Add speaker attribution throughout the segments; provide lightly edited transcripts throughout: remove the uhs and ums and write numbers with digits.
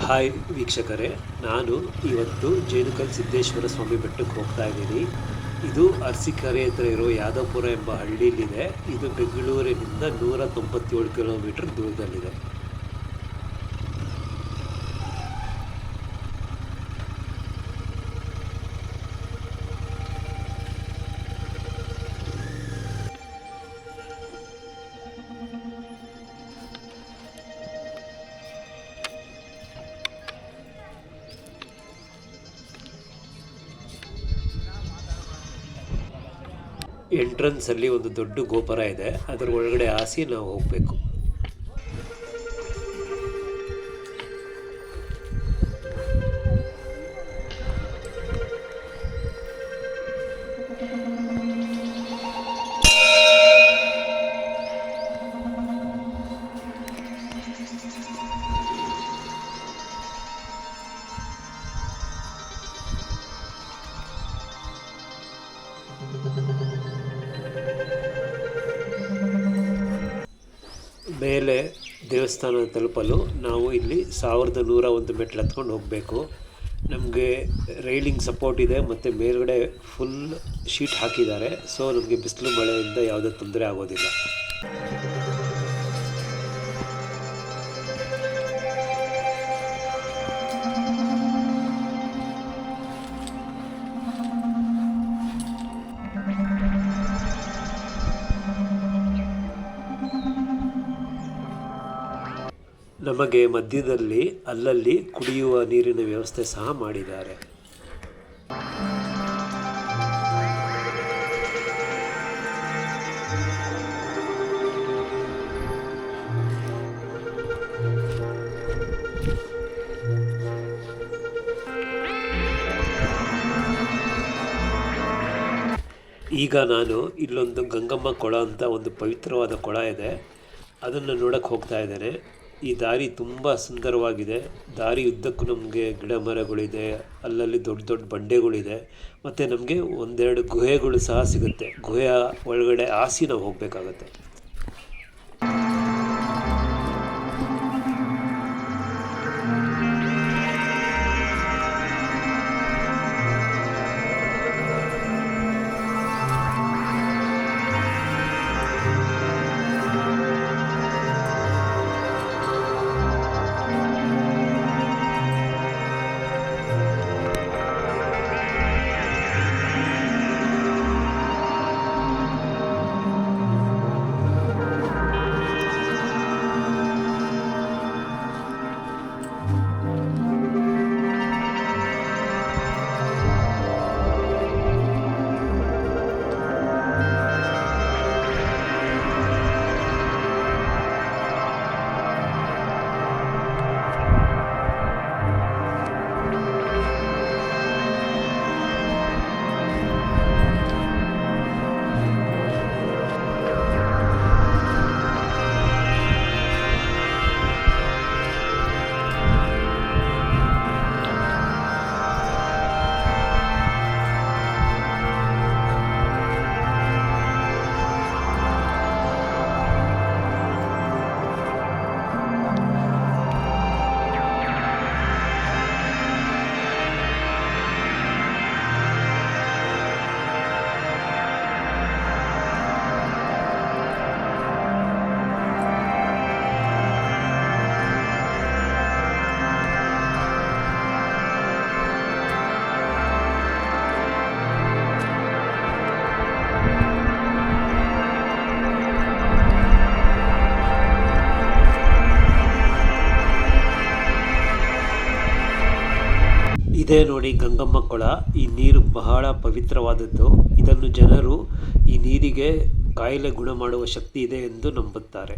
Speaker 1: Hi ವೀಕ್ಷಕರೇ, ನಾನು ಇವತ್ತು ಜೇನುಕಲ್ ಸಿದ್ದೇಶ್ವರ ಸ್ವಾಮಿ ಬೆಟ್ಟಕ್ಕೆ ಹೋಗ್ತಾ ಇದ್ದೀನಿ. ಇದು ಅರಸೀಕೆರೆ ಹತ್ರ ಇರೋ ಯಾದವಪುರ ಎಂಬ ಹಳ್ಳಿಯಲ್ಲಿದೆ. ಇದು ಬೆಂಗಳೂರಿನಿಂದ 197 ಕಿಲೋಮೀಟರ್ ದೂರದಲ್ಲಿದೆ. ಎಂಟ್ರನ್ಸಲ್ಲಿ ಒಂದು ದೊಡ್ಡ ಗೋಪುರ ಇದೆ, ಅದರ ಒಳಗಡೆ ಹಾಸಿ ನಾವು ಹೋಗಬೇಕು. ಮೇಲೆ ದೇವಸ್ಥಾನ ತಲುಪಲು ನಾವು ಇಲ್ಲಿ 1101 ಮೆಟ್ಲು ಹತ್ಕೊಂಡು ಹೋಗಬೇಕು. ನಮಗೆ ರೈಲಿಂಗ್ ಸಪೋರ್ಟ್ ಇದೆ ಮತ್ತು ಮೇಲ್ಗಡೆ ಫುಲ್ ಶೀಟ್ ಹಾಕಿದ್ದಾರೆ. ಸೊ ನಮಗೆ ಬಿಸಿಲು ಮಳೆಯಿಂದ ಯಾವುದೇ ತೊಂದರೆ ಆಗೋದಿಲ್ಲ. ನಮಗೆ ಮಧ್ಯದಲ್ಲಿ ಅಲ್ಲಲ್ಲಿ ಕುಡಿಯುವ ನೀರಿನ ವ್ಯವಸ್ಥೆ ಸಹ ಮಾಡಿದ್ದಾರೆ. ಈಗ ನಾನು ಇಲ್ಲೊಂದು ಗಂಗಮ್ಮ ಕೊಳ ಅಂತ ಒಂದು ಪವಿತ್ರವಾದ ಕೊಳ ಇದೆ, ಅದನ್ನು ನೋಡಕ್ಕೆ ಹೋಗ್ತಾ ಇದ್ದೇನೆ. ಈ ದಾರಿ ತುಂಬ ಸುಂದರವಾಗಿದೆ. ದಾರಿ ಉದ್ದಕ್ಕೂ ನಮಗೆ ಗಿಡ ಮರಗಳಿದೆ, ಅಲ್ಲಲ್ಲಿ ದೊಡ್ಡ ದೊಡ್ಡ ಬಂಡೆಗಳಿದೆ ಮತ್ತು ನಮಗೆ ಒಂದೆರಡು ಗುಹೆಗಳು ಸಹ ಸಿಗುತ್ತೆ. ಗುಹೆಯ ಒಳಗಡೆ ಹಾಸಿ ನಾವು ಹೋಗಬೇಕಾಗತ್ತೆ. ಇದೇ ನೋಡಿ ಗಂಗಮ್ಮ ಕೊಳ. ಈ ನೀರು ಬಹಳ ಪವಿತ್ರವಾದದ್ದು. ಇದನ್ನು ಜನರು ಈ ನೀರಿಗೆ ಕಾಯಿಲೆ ಗುಣ ಮಾಡುವ ಶಕ್ತಿ ಇದೆ ಎಂದು ನಂಬುತ್ತಾರೆ.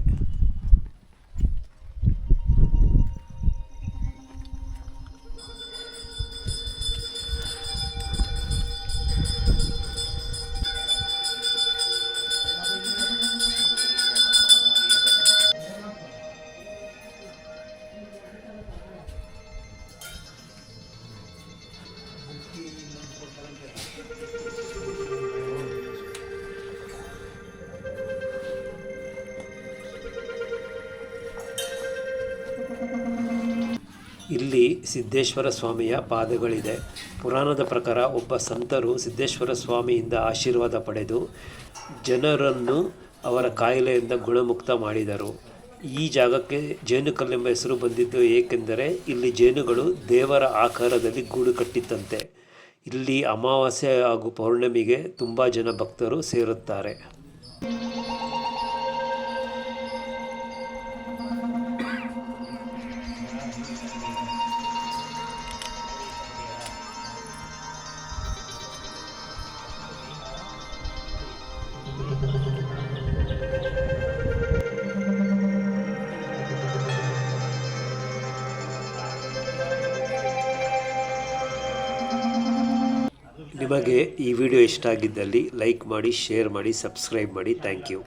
Speaker 1: ಇಲ್ಲಿ ಸಿದ್ದೇಶ್ವರ ಸ್ವಾಮಿಯ ಪಾದಗಳಿದೆ. ಪುರಾಣದ ಪ್ರಕಾರ ಒಬ್ಬ ಸಂತರು ಸಿದ್ದೇಶ್ವರ ಸ್ವಾಮಿಯಿಂದ ಆಶೀರ್ವಾದ ಪಡೆದು ಜನರನ್ನು ಅವರ ಕಾಯಿಲೆಯಿಂದ ಗುಣಮುಕ್ತ ಮಾಡಿದರು. ಈ ಜಾಗಕ್ಕೆ ಜೇನುಕಲ್ಲು ಎಂಬ ಹೆಸರು ಬಂದಿದ್ದು ಏಕೆಂದರೆ ಇಲ್ಲಿ ಜೇನುಗಳು ದೇವರ ಆಕಾರದಲ್ಲಿ ಗೂಡು ಕಟ್ಟಿತ್ತಂತೆ. ಇಲ್ಲಿ ಅಮಾವಾಸ್ಯೆ ಹಾಗೂ ಪೌರ್ಣಮಿಗೆ ತುಂಬ ಜನ ಭಕ್ತರು ಸೇರುತ್ತಾರೆ. ನಿಮಗೆ ಈ ವಿಡಿಯೋ ಇಷ್ಟ ಆಗಿದ್ದಲ್ಲಿ ಲೈಕ್ ಮಾಡಿ, ಶೇರ್ ಮಾಡಿ, ಸಬ್ಸ್ಕ್ರೈಬ್ ಮಾಡಿ. Thank you.